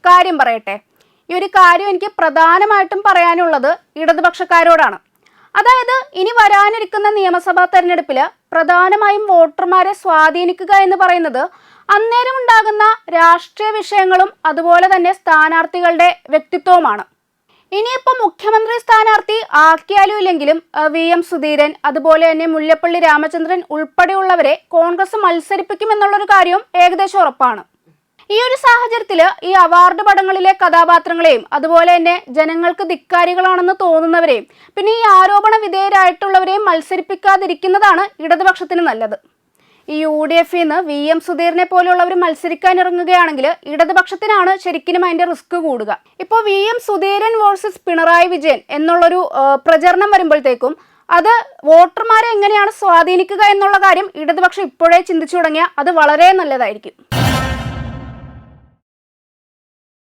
കാര്യം പറയട്ടെ. ഈ ഒരു കാര്യം എനിക്ക് പ്രധാനമായിട്ടും പറയാനുള്ളത് ഇടതുപക്ഷക്കാരോടാണ്. അതായത് ഇനി വരാനിരിക്കുന്ന നിയമസഭാ തെരഞ്ഞെടുപ്പിൽ പ്രധാനമായും വോട്ടർമാരെ സ്വാധീനിക്കുക എന്ന് പറയുന്നത് അന്നേരം ഉണ്ടാകുന്ന രാഷ്ട്രീയ വിഷയങ്ങളും അതുപോലെ തന്നെ സ്ഥാനാർത്ഥികളുടെ വ്യക്തിത്വവുമാണ്. ഇനിയിപ്പോൾ മുഖ്യമന്ത്രി സ്ഥാനാർത്ഥി ആക്കിയാലും ഇല്ലെങ്കിലും VM സുധീരൻ അതുപോലെ തന്നെ മുല്ലപ്പള്ളി രാമചന്ദ്രൻ ഉൾപ്പെടെയുള്ളവരെ കോൺഗ്രസ് മത്സരിപ്പിക്കുമെന്നുള്ളൊരു കാര്യവും ഏകദേശം ഉറപ്പാണ്. ഈ ഒരു സാഹചര്യത്തിൽ ഈ അവാർഡ് പടങ്ങളിലെ കഥാപാത്രങ്ങളെയും അതുപോലെ തന്നെ ജനങ്ങൾക്ക് ധിക്കാരികളാണെന്ന് തോന്നുന്നവരെയും പിന്നെ ഈ ആരോപണ വിധേയരായിട്ടുള്ളവരെയും മത്സരിപ്പിക്കാതിരിക്കുന്നതാണ് ഇടതുപക്ഷത്തിന് നല്ലത്. ഈ UDF-ന്ന് VM സുധീരനെ പോലുള്ളവർ മത്സരിക്കാൻ ഇറങ്ങുകയാണെങ്കിൽ ഇടതുപക്ഷത്തിനാണ് ശരിക്കും അതിന്റെ റിസ്ക് കൂടുക. ഇപ്പോൾ VM സുധീരൻ വേഴ്സസ് പിണറായി വിജയൻ എന്നുള്ളൊരു പ്രചരണം വരുമ്പോഴത്തേക്കും അത് വോട്ടർമാരെ എങ്ങനെയാണ് സ്വാധീനിക്കുക എന്നുള്ള കാര്യം ഇടതുപക്ഷം ഇപ്പോഴേ ചിന്തിച്ചു തുടങ്ങിയാൽ അത് വളരെ നല്ലതായിരിക്കും.